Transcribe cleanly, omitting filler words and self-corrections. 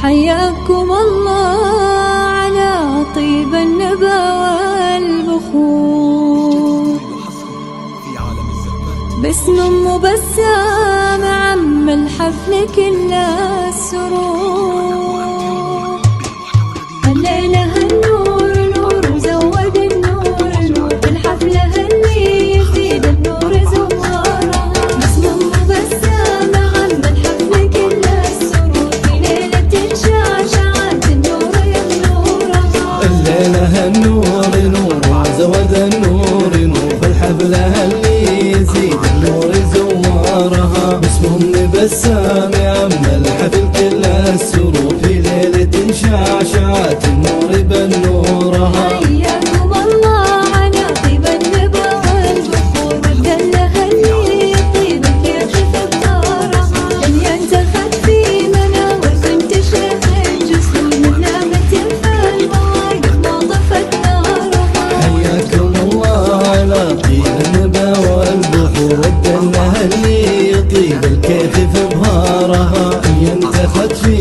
حياكم الله على طيب النبا والبخور، باسم مبسم عم الحفل كل السرور. الليلة هالنور نور وزود النور نور، الحفلة هاللي يزيد النور زوارها، باسم مبسم عم الحفل كل السرور، في ليلة شعشعت النور ينورها. الليلة هالنور نور وزود النور نور، الحفلة هاللي يزيد النور زوارها، باسمهم بسام عم الحفل كل السرور، في ليلة شعشعت النور بنورها. حياكم الله على طيب النبا والبخور، والدلة هاللي يطيب الكيف في بطارها، اللي انتخت في مناور كنت تشرح الجسور، من نعمة فالمواقف ما طفت نارها. حياكم الله على طيب النبا والبحور، والدلة اللي يطيب الكيف في بهارها، هي انتخت في